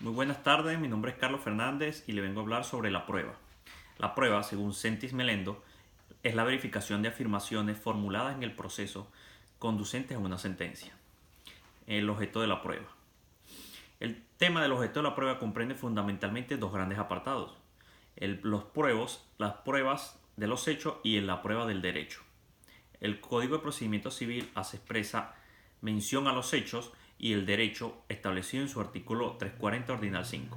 Muy buenas tardes, mi nombre es Carlos Fernández y le vengo a hablar sobre la prueba. La prueba, según Sentis Melendo, es la verificación de afirmaciones formuladas en el proceso conducentes a una sentencia. El objeto de la prueba. El tema del objeto de la prueba comprende fundamentalmente dos grandes apartados: las pruebas de los hechos y la prueba del derecho. El Código de Procedimiento Civil hace expresa mención a los hechos y el derecho establecido en su artículo 340 ordinal 5.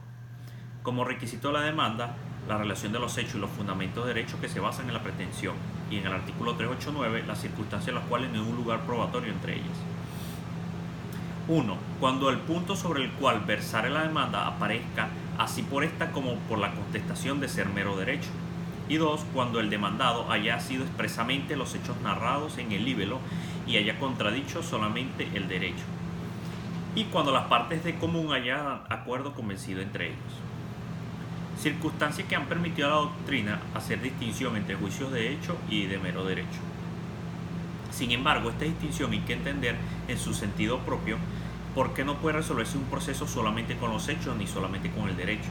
Como requisito de la demanda, la relación de los hechos y los fundamentos de derecho que se basan en la pretensión, y en el artículo 389 las circunstancias en las cuales no hay un lugar probatorio entre ellas. 1. Cuando el punto sobre el cual versare la demanda aparezca, así por esta como por la contestación, de ser mero derecho. Y 2. Cuando el demandado haya sido expresamente los hechos narrados en el libelo y haya contradicho solamente el derecho. Y cuando las partes de común hayan acuerdo convencido entre ellos. Circunstancias que han permitido a la doctrina hacer distinción entre juicios de hecho y de mero derecho. Sin embargo, esta distinción hay que entender en su sentido propio, porque no puede resolverse un proceso solamente con los hechos ni solamente con el derecho.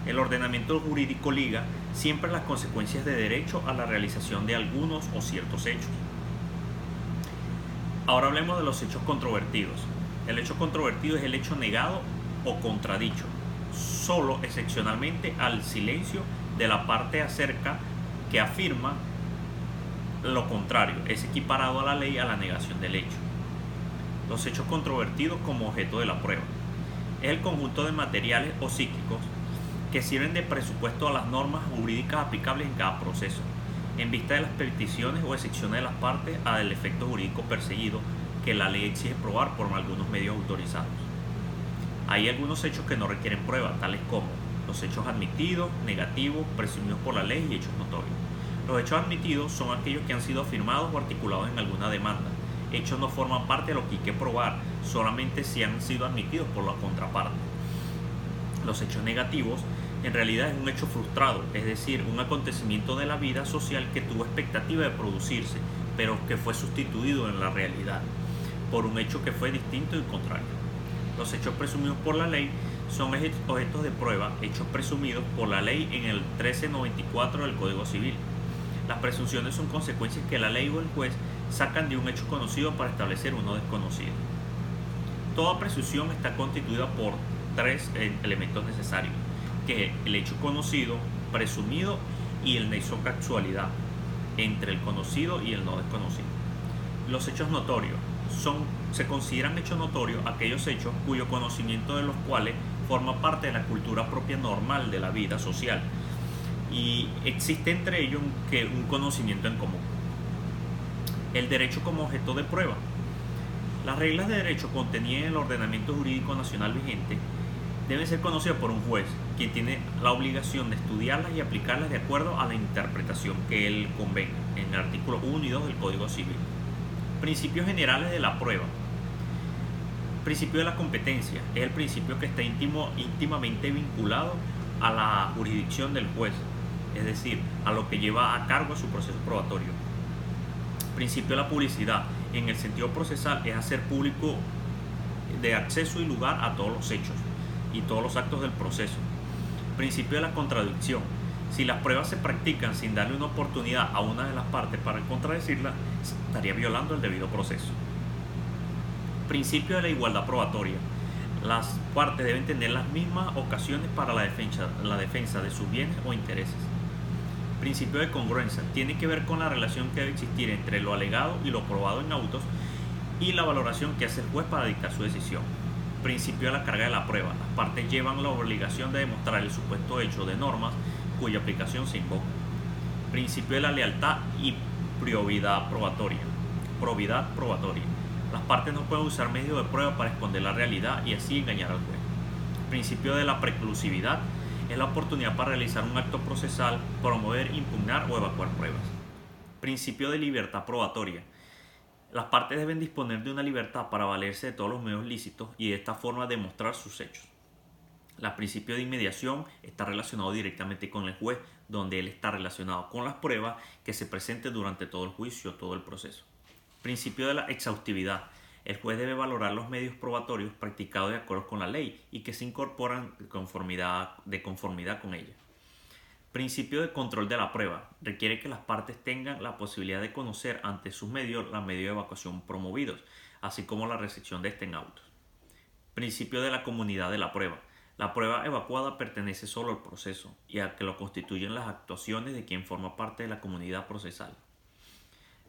El ordenamiento jurídico liga siempre las consecuencias de derecho a la realización de algunos o ciertos hechos. Ahora hablemos de los hechos controvertidos. El hecho controvertido es el hecho negado o contradicho, solo excepcionalmente al silencio de la parte acerca que afirma lo contrario, es equiparado a la ley a la negación del hecho. Los hechos controvertidos como objeto de la prueba es el conjunto de materiales o psíquicos que sirven de presupuesto a las normas jurídicas aplicables en cada proceso, en vista de las peticiones o excepciones de las partes a del efecto jurídico perseguido que la ley exige probar por algunos medios autorizados. Hay algunos hechos que no requieren prueba, tales como los hechos admitidos, negativos, presumidos por la ley y hechos notorios. Los hechos admitidos son aquellos que han sido afirmados o articulados en alguna demanda. Hechos no forman parte de lo que hay que probar, solamente si han sido admitidos por la contraparte. Los hechos negativos en realidad es un hecho frustrado, es decir, un acontecimiento de la vida social que tuvo expectativa de producirse, pero que fue sustituido en la realidad por un hecho que fue distinto y contrario. Los hechos presumidos por la ley son objetos de prueba, hechos presumidos por la ley en el 1394 del Código Civil. Las presunciones son consecuencias que la ley o el juez sacan de un hecho conocido para establecer uno desconocido. Toda presunción está constituida por tres elementos necesarios, que es el hecho conocido, presumido y el nexo causalidad entre el conocido y el no desconocido. Los hechos notorios se consideran hechos notorios aquellos hechos cuyo conocimiento de los cuales forma parte de la cultura propia normal de la vida social y existe entre ellos un conocimiento en común. El derecho como objeto de prueba. Las reglas de derecho contenidas en el ordenamiento jurídico nacional vigente deben ser conocidas por un juez, quien tiene la obligación de estudiarlas y aplicarlas de acuerdo a la interpretación que él convenga, en el artículo 1 y 2 del Código Civil. Principios generales de la prueba. Principio de la competencia es el principio que está íntimamente vinculado a la jurisdicción del juez, es decir, a lo que lleva a cargo su proceso probatorio. Principio de la publicidad, en el sentido procesal, es hacer público de acceso y lugar a todos los hechos y todos los actos del proceso. Principio de la contradicción. Si las pruebas se practican sin darle una oportunidad a una de las partes para contradecirla, estaría violando el debido proceso. Principio de la igualdad probatoria. Las partes deben tener las mismas ocasiones para la defensa de sus bienes o intereses. Principio de congruencia. Tiene que ver con la relación que debe existir entre lo alegado y lo probado en autos y la valoración que hace el juez para dictar su decisión. Principio de la carga de la prueba. Las partes llevan la obligación de demostrar el supuesto hecho de normas cuya aplicación se invoca. Principio de la lealtad y probidad probatoria. Las partes no pueden usar medios de prueba para esconder la realidad y así engañar al juez. Principio de la preclusividad es la oportunidad para realizar un acto procesal, promover, impugnar o evacuar pruebas. Principio de libertad probatoria. Las partes deben disponer de una libertad para valerse de todos los medios lícitos y de esta forma demostrar sus hechos. El principio de inmediación está relacionado directamente con el juez, donde él está relacionado con las pruebas que se presenten durante todo el juicio, todo el proceso. Principio de la exhaustividad El juez debe valorar los medios probatorios practicados de acuerdo con la ley y que se incorporan de conformidad con ella. Principio de control de la prueba. Requiere que las partes tengan la posibilidad de conocer ante sus medios los medios de evacuación promovidos, así como la recepción de este en autos. Principio de la comunidad de la prueba. La prueba evacuada pertenece solo al proceso y a que lo constituyen las actuaciones de quien forma parte de la comunidad procesal.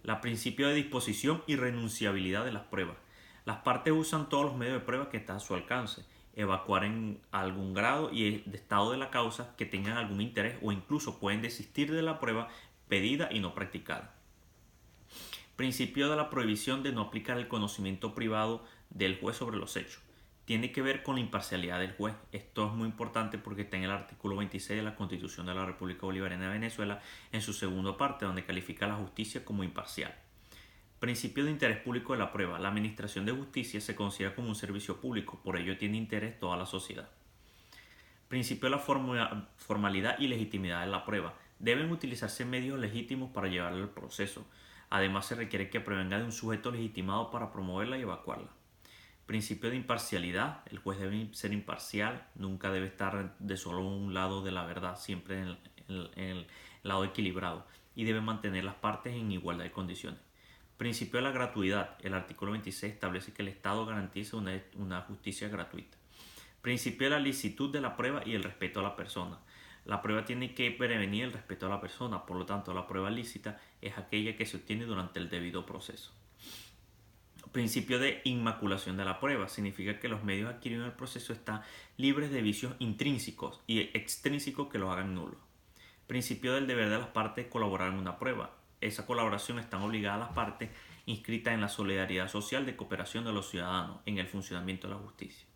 El principio de disposición y renunciabilidad de las pruebas. Las partes usan todos los medios de prueba que están a su alcance. Evacuar en algún grado y de estado de la causa que tengan algún interés o incluso pueden desistir de la prueba pedida y no practicada. Principio de la prohibición de no aplicar el conocimiento privado del juez sobre los hechos. Tiene que ver con la imparcialidad del juez. Esto es muy importante porque está en el artículo 26 de la Constitución de la República Bolivariana de Venezuela en su segunda parte, donde califica a la justicia como imparcial. Principio de interés público de la prueba. La administración de justicia se considera como un servicio público, por ello tiene interés toda la sociedad. Principio de la formalidad y legitimidad de la prueba. Deben utilizarse medios legítimos para llevarla al proceso. Además, se requiere que provenga de un sujeto legitimado para promoverla y evacuarla. Principio de imparcialidad. El juez debe ser imparcial, nunca debe estar de solo un lado de la verdad, siempre en el lado equilibrado, y debe mantener las partes en igualdad de condiciones. Principio de la gratuidad. El artículo 26 establece que el Estado garantiza una justicia gratuita. Principio de la licitud de la prueba y el respeto a la persona. La prueba tiene que prevenir el respeto a la persona, por lo tanto la prueba lícita es aquella que se obtiene durante el debido proceso. Principio de inmaculación de la prueba. Significa que los medios adquiridos en el proceso están libres de vicios intrínsecos y extrínsecos que los hagan nulos. Principio del deber de las partes colaborar en una prueba. Esa colaboración están obligadas las partes inscritas en la solidaridad social de cooperación de los ciudadanos en el funcionamiento de la justicia.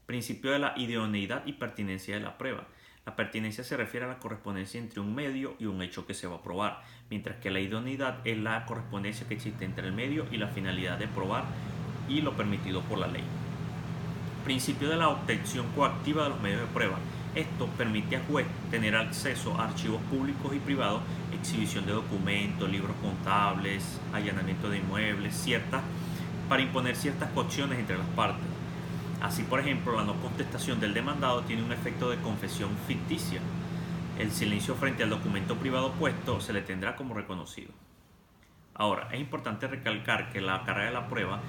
Principio de la idoneidad y pertinencia de la prueba. La pertinencia se refiere a la correspondencia entre un medio y un hecho que se va a probar, mientras que la idoneidad es la correspondencia que existe entre el medio y la finalidad de probar y lo permitido por la ley. Principio de la obtención coactiva de los medios de prueba. Esto permite al juez tener acceso a archivos públicos y privados, exhibición de documentos, libros contables, allanamiento de inmuebles, para imponer ciertas coacciones entre las partes. Así, por ejemplo, la no contestación del demandado tiene un efecto de confesión ficticia. El silencio frente al documento privado puesto se le tendrá como reconocido. Ahora, es importante recalcar que la carga de la prueba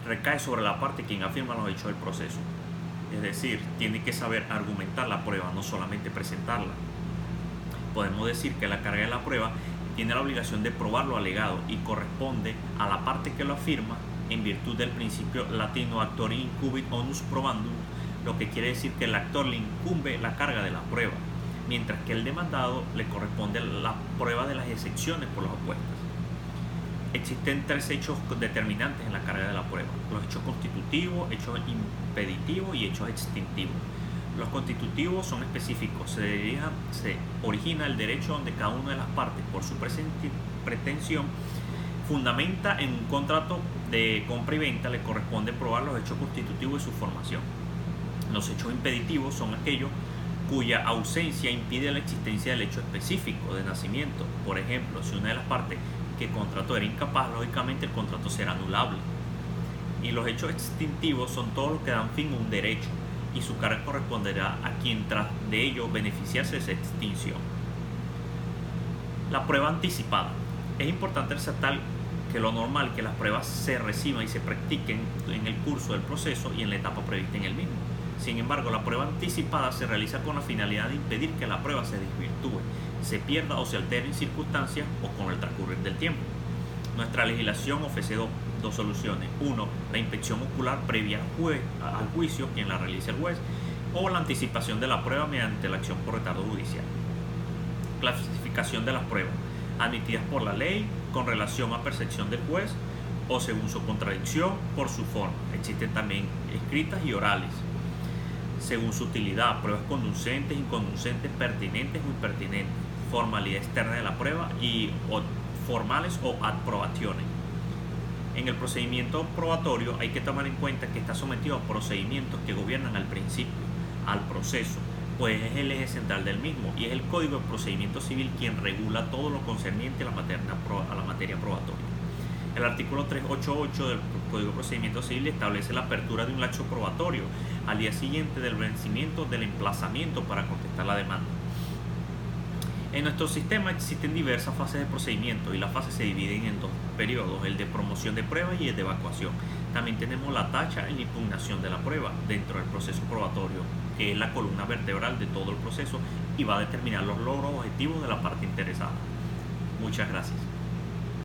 recae sobre la parte quien afirma los hechos del proceso. Es decir, tiene que saber argumentar la prueba, no solamente presentarla. Podemos decir que la carga de la prueba tiene la obligación de probar lo alegado y corresponde a la parte que lo afirma en virtud del principio latino actori incumbit onus probandum, lo que quiere decir que el actor le incumbe la carga de la prueba, mientras que el demandado le corresponde la prueba de las excepciones por las opuestas. Existen tres hechos determinantes en la carga de la prueba: los hechos constitutivos, hechos impeditivos y hechos extintivos. Los constitutivos son específicos, se origina el derecho donde cada una de las partes, por su pretensión, fundamenta en un contrato de compra y venta, le corresponde probar los hechos constitutivos y su formación. Los hechos impeditivos son aquellos cuya ausencia impide la existencia del hecho específico de nacimiento. Por ejemplo, si una de las partes que contrató era incapaz, lógicamente el contrato será anulable. Y los hechos extintivos son todos los que dan fin a un derecho y su carga corresponderá a quien tras de ello beneficiarse de esa extinción. La prueba anticipada. Es importante resaltar que lo normal es que las pruebas se reciban y se practiquen en el curso del proceso y en la etapa prevista en el mismo. Sin embargo, la prueba anticipada se realiza con la finalidad de impedir que la prueba se desvirtúe, se pierda o se altere en circunstancias o con el transcurrir del tiempo. Nuestra legislación ofrece dos soluciones: uno, la inspección ocular previa al juicio, quien la realice el juez, o la anticipación de la prueba mediante la acción por retardo judicial. Clasificación de las pruebas: admitidas por la ley, con relación a percepción del juez, o según su contradicción, por su forma. Existen también escritas y orales. Según su utilidad, pruebas conducentes, inconducentes, pertinentes o impertinentes, formalidad externa de la prueba y formales o ad probationem. En el procedimiento probatorio hay que tomar en cuenta que está sometido a procedimientos que gobiernan al principio, al proceso, pues es el eje central del mismo y es el Código de Procedimiento Civil quien regula todo lo concerniente a la materia probatoria. El artículo 388 del Código de Procedimiento Civil establece la apertura de un laxo probatorio al día siguiente del vencimiento del emplazamiento para contestar la demanda. En nuestro sistema existen diversas fases de procedimiento y las fases se dividen en dos periodos, el de promoción de prueba y el de evacuación. También tenemos la tacha y la impugnación de la prueba dentro del proceso probatorio, que es la columna vertebral de todo el proceso y va a determinar los logros objetivos de la parte interesada. Muchas gracias.